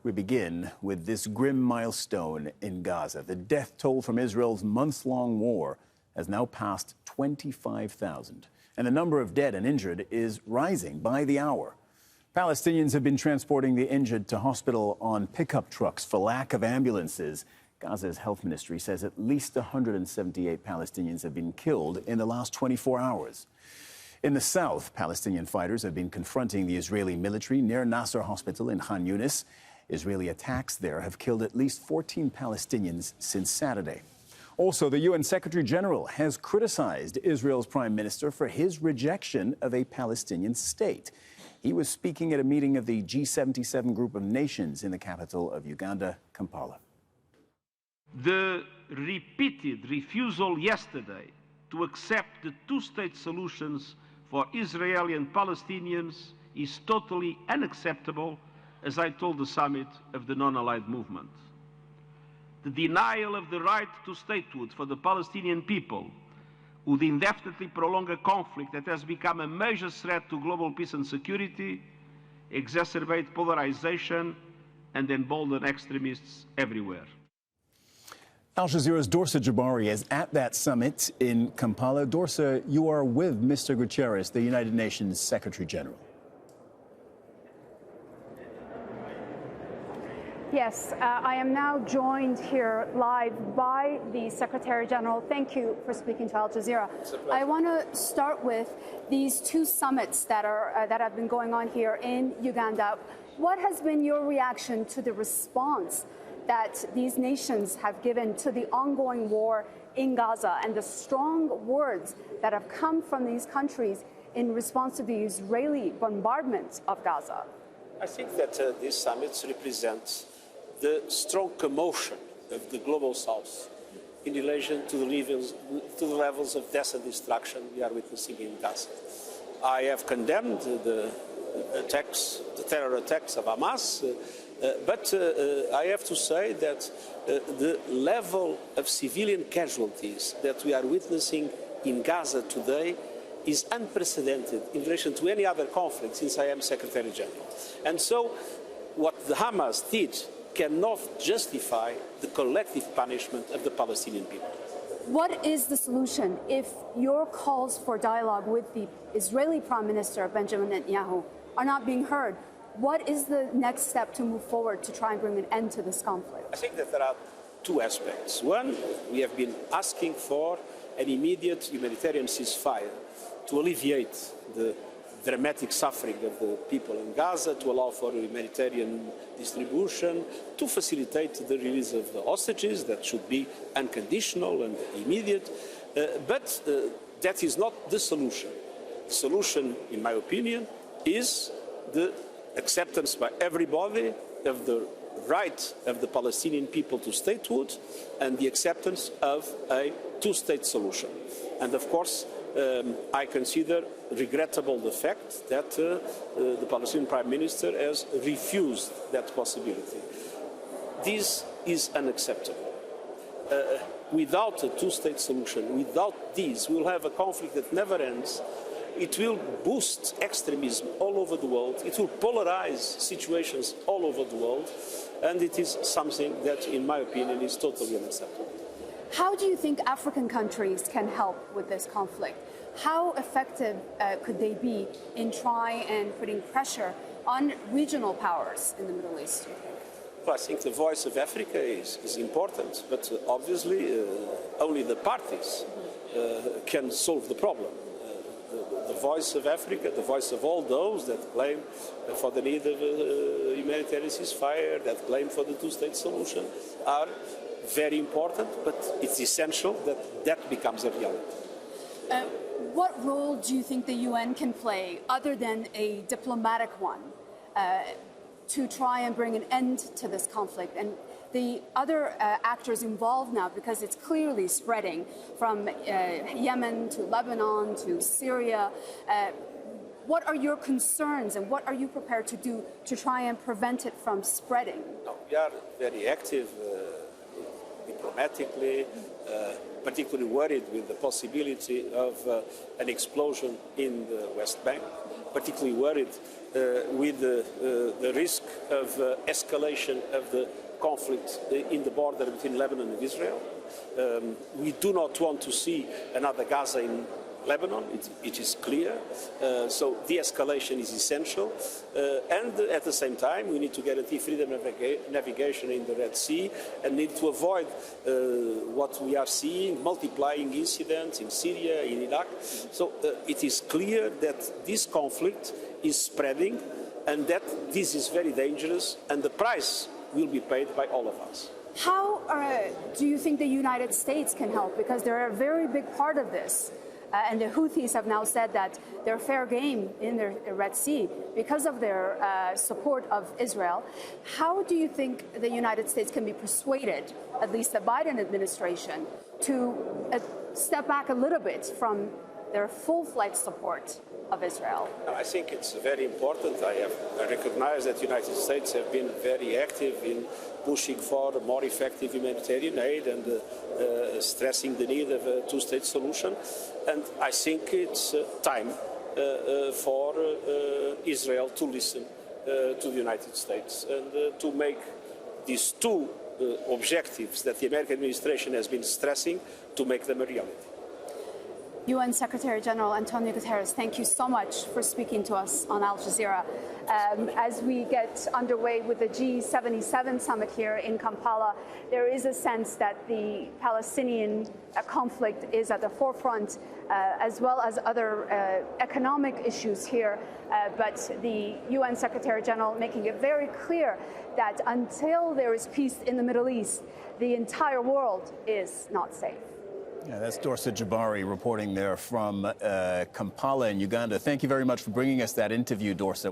We begin with this grim milestone in Gaza. The death toll from Israel's months-long war has now passed 25,000, and the number of dead and injured is rising by the hour. Palestinians have been transporting the injured to hospital on pickup trucks for lack of ambulances. Gaza's health ministry says at least 178 Palestinians have been killed in the last 24 hours. In the south, Palestinian fighters have been confronting the Israeli military near Nasser Hospital in Khan Yunis. Israeli attacks there have killed at least 14 Palestinians since Saturday. Also, the UN Secretary-General has criticized Israel's prime minister for his rejection of a Palestinian state. He was speaking at a meeting of the G77 group of nations in the capital of Uganda, Kampala. The repeated refusal yesterday to accept the two-state solutions for Israeli and Palestinians is totally unacceptable, as I told the summit of the non-aligned movement. The denial of the right to statehood for the Palestinian people would indefinitely prolong a conflict that has become a major threat to global peace and security, exacerbate polarization, and embolden extremists everywhere. Al Jazeera's Dorsa Jabbari is at that summit in Kampala. Dorsa, you are with Mr. Guterres, the United Nations Secretary-General. Yes, I am now joined here live by the Secretary-General. Thank you for speaking to Al Jazeera. I want to start with these two summits that have been going on here in Uganda. What has been your reaction to the response that these nations have given to the ongoing war in Gaza and the strong words that have come from these countries in response to the Israeli bombardment of Gaza? I think that these summits represent the strong commotion of the global south in relation to the levels of death and destruction we are witnessing in Gaza. I have condemned the terror attacks of Hamas, but I have to say that the level of civilian casualties that we are witnessing in Gaza today is unprecedented in relation to any other conflict since I am Secretary-General. And so what the Hamas did cannot justify the collective punishment of the Palestinian people. What is the solution if your calls for dialogue with the Israeli Prime Minister, Benjamin Netanyahu, are not being heard? What is the next step to move forward to try and bring an end to this conflict? I think that there are two aspects. One, we have been asking for an immediate humanitarian ceasefire to alleviate the dramatic suffering of the people in Gaza, to allow for humanitarian distribution, to facilitate the release of the hostages that should be unconditional and immediate. But that is not the solution. The solution, in my opinion, is the acceptance by everybody of the right of the Palestinian people to statehood and the acceptance of a two-state solution. And of course, I consider regrettable the fact that the Palestinian Prime Minister has refused that possibility. This is unacceptable. Without a two-state solution, without this, we will have a conflict that never ends. It will boost extremism all over the world. It will polarize situations all over the world. And it is something that, in my opinion, is totally unacceptable. How do you think African countries can help with this conflict? How effective could they be in trying and putting pressure on regional powers in the Middle East, do you think? Well, I think the voice of Africa is important, but obviously only the parties can solve the problem. The voice of Africa, the voice of all those that claim for the need of a humanitarian ceasefire, that claim for the two-state solution, are very important, but it's essential that that becomes a reality. What role do you think the UN can play, other than a diplomatic one, to try and bring an end to this conflict? And the other actors involved now, because it's clearly spreading from Yemen to Lebanon to Syria. What are your concerns and what are you prepared to do to try and prevent it from spreading? No, we are very active diplomatically, particularly worried with the possibility of an explosion in the West Bank. particularly worried with the risk of escalation of the conflict in the border between Lebanon and Israel. We do not want to see another Gaza in Lebanon, it is clear, so de-escalation is essential, and at the same time we need to guarantee freedom of navigation in the Red Sea and need to avoid what we are seeing, multiplying incidents in Syria, in Iraq. So it is clear that this conflict is spreading and that this is very dangerous, and the price will be paid by all of us. How do you think the United States can help? Because they're a very big part of this. And the Houthis have now said that they're fair game in the Red Sea because of their support of Israel. How do you think the United States can be persuaded, at least the Biden administration, to step back a little bit from their full-fledged support of Israel? I think it's very important. I recognize that the United States have been very active in pushing for a more effective humanitarian aid and stressing the need of a two-state solution. And I think it's time for Israel to listen to the United States and to make these two objectives that the American administration has been stressing, to make them a reality. UN Secretary-General Antonio Guterres, thank you so much for speaking to us on Al Jazeera. As we get underway with the G77 summit here in Kampala, there is a sense that the Palestinian conflict is at the forefront, as well as other economic issues here. But the UN Secretary-General making it very clear that until there is peace in the Middle East, the entire world is not safe. Yeah, that's Dorsa Jabbari reporting there from Kampala in Uganda. Thank you very much for bringing us that interview, Dorsa.